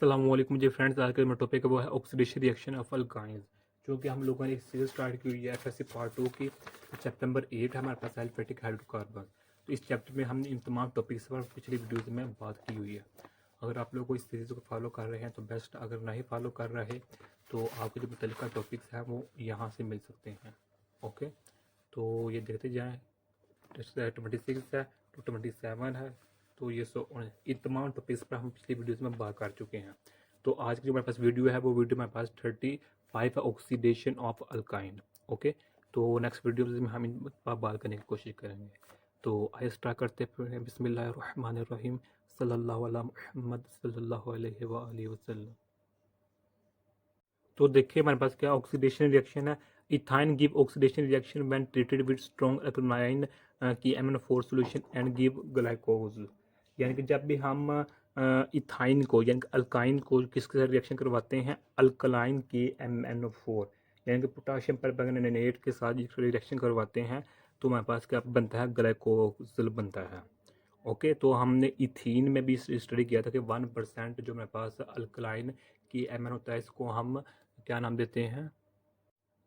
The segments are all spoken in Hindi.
अस्सलाम वालेकुम जी फ्रेंड्स। आज का मेरा टॉपिक है वो है ऑक्सीडेशन रिएक्शन ऑफ अल्काइंस, जो कि हम लोगों ने एक सीरीज स्टार्ट की हुई है एफएससी पार्ट 2 की। चैप्टर नंबर 8 है हमारे पास एल्फेटिक हाइड्रोकार्बन। तो इस चैप्टर में हमने इन तमाम टॉपिक्स पर पिछली वीडियोज में बात की हुई है। अगर आप लोग को इस सीरीज़ को फॉलो कर रहे हैं तो बेस्ट, अगर नहीं फॉलो कर रहे तो आपको जो मुतल्लिका टॉपिक्स हैं वो यहाँ से मिल सकते हैं। ओके, तो ये देखते जाएँ। 26 है, 27 है, तो ये इन तमाम टॉपिक्स पर हम पिछली वीडियोस में बात कर चुके हैं। तो आज की जो हमारे पास वीडियो है वो वीडियो हमारे पास 35 है, ऑक्सीडेशन ऑफ अल्काइन। ओके, तो नेक्स्ट वीडियो में हम इन पर बात करने की कोशिश करेंगे। तो आइए स्टार्ट करते हैं। बिस्मिल्लाहिर्रहमानिर्रहीम, सल्लल्लाहु अला मुहम्मद सल्लल्लाहु अलैहि वसल्लम। तो देखिए हमारे पास क्या ऑक्सीडेशन रिएक्शन है। Ethyne give oxidation reaction when treated with strong alkaline की MnO4 सॉल्यूशन एंड गिव ग्लाइकोज। यानी कि जब भी हम इथाइन को यानी कि अल्काइन को किसके साथ रिएक्शन करवाते हैं, अल्कलाइन की MnO4 यानी कि पोटाशियम परमैंगनेट के साथ रिएक्शन करवाते हैं, तो हमारे पास क्या बनता है, ग्लाइकोजल बनता है। ओके, तो हमने इथीन में भी स्टडी किया था कि 1% जो हमारे पास अल्कलाइन की MnO होता है, इसको हम क्या नाम देते हैं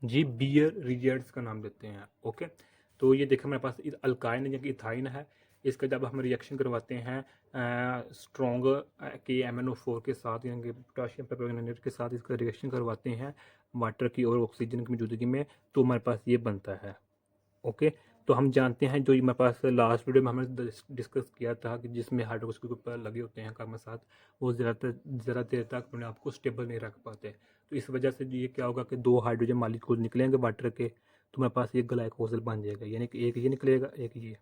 जी, बियर रिजल्ट्स का नाम देते हैं। ओके, तो ये देखिए हमारे पास अल्काइन यानी कि इथाइन है। इसका जब हम रिएक्शन करवाते हैं स्ट्रॉन्ग के MnO4 के साथ यानी कि पोटाशियम परमैंगनेट के साथ इसका रिएक्शन करवाते हैं वाटर की और ऑक्सीजन की मौजूदगी में, तो हमारे पास ये बनता है। ओके, तो हम जानते हैं जो हमारे पास लास्ट वीडियो में हमने डिस्कस किया था कि जिसमें हाइड्रोक्स के ऊपर लगे होते हैं कार्बन साथ, वो ज़्यादा देर तक अपने आप को स्टेबल नहीं रख पाते। तो इस वजह से ये क्या होगा कि दो हाइड्रोजन मालिक्यूल निकलेंगे वाटर के, तो हमारे पास ये ग्लाइकोजल बन जाएगा। यानी कि एक ये निकलेगा, एक ये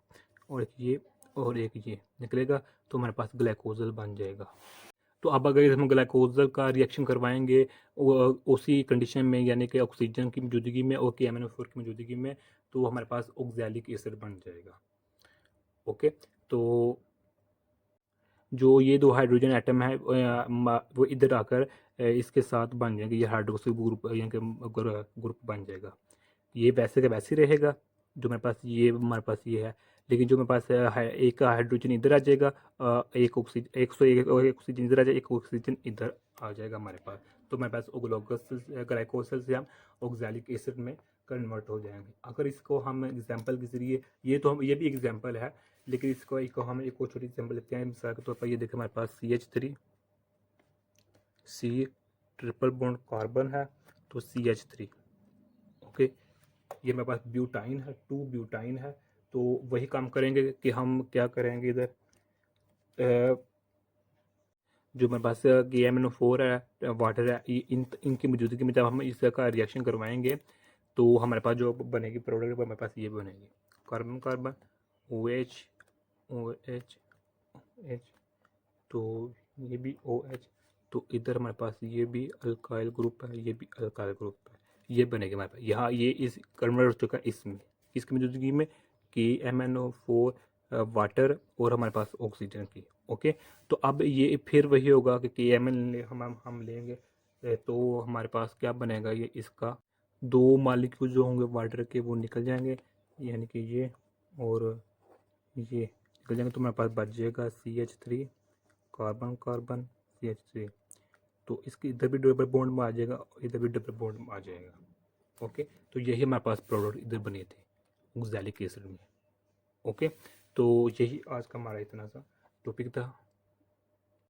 और एक ये और एक ये निकलेगा, तो हमारे पास ग्लाइकोजल बन जाएगा। तो अब अगर हम ग्लाइकोजल का रिएक्शन करवाएंगे उसी कंडीशन में यानी कि ऑक्सीजन की मौजूदगी में और MnO4 की मौजूदगी में, तो हमारे पास ऑक्सैलिक एसिड बन जाएगा। ओके, तो जो ये दो हाइड्रोजन एटम है वो इधर आकर इसके साथ बन जाएंगे, ये हाइड्रोक्सिल ग्रुप यानी कि ग्रुप बन जाएगा। ये वैसे का वैसे ही रहेगा जो मेरे पास, ये हमारे पास ये है। लेकिन जो मेरे पास एक हाइड्रोजन इधर आ जाएगा, एक ऑक्सीजन, एक ऑक्सीजन इधर आ जाएगा, एक ऑक्सीजन इधर आ जाएगा हमारे पास। तो हमारे पास ग्लाइकोसल से हम ऑक्सैलिक एसिड में कन्वर्ट हो जाएंगे। अगर इसको हम एग्जांपल के जरिए, ये भी एग्जांपल है, लेकिन इसको हम एक और छोटी एग्जांपल लेते हैं। मिसाल के तौर पर ये देखिए हमारे पास CH3 C triple bond carbon है, तो CH3। ओके, ये मेरे पास ब्यूटाइन है, 2 ब्यूटाइन है। तो वही काम करेंगे कि हम क्या करेंगे इधर जो मेरे पास MnO4 है, वाटर है, इनकी मौजूदगी में जब हम इसका रिएक्शन करवाएंगे तो हमारे पास जो बनेगी प्रोडक्ट हमारे पास ये बनेगी carbon carbon OH OH OH, तो ये भी OH, तो इधर हमारे पास ये भी अल्काइल ग्रुप है, ये भी अल्काइल ग्रुप है, ये बनेगा हमारे पास। यहाँ ये इस कन्वर्ट हो चुका है इसमें, इसकी मौजूदगी में कि MnO4 वाटर और हमारे पास ऑक्सीजन की। ओके, तो अब ये फिर वही होगा कि KMl हम लेंगे तो हमारे पास क्या बनेगा, ये इसका दो मालिक्यूल जो होंगे वाटर के वो निकल जाएंगे, यानी कि ये और ये निकल जाएंगे, तो हमारे पास बच जाएगा CH3 कार्बन कार्बन CH3। तो इसकी इधर भी डबल बॉन्ड में आ जाएगा, इधर भी डबल बॉन्ड में आ जाएगा। ओके, तो यही हमारे पास प्रोडक्ट इधर बने थे ऑक्सैलिक एसिड में। ओके, तो यही आज का हमारा इतना सा टॉपिक था।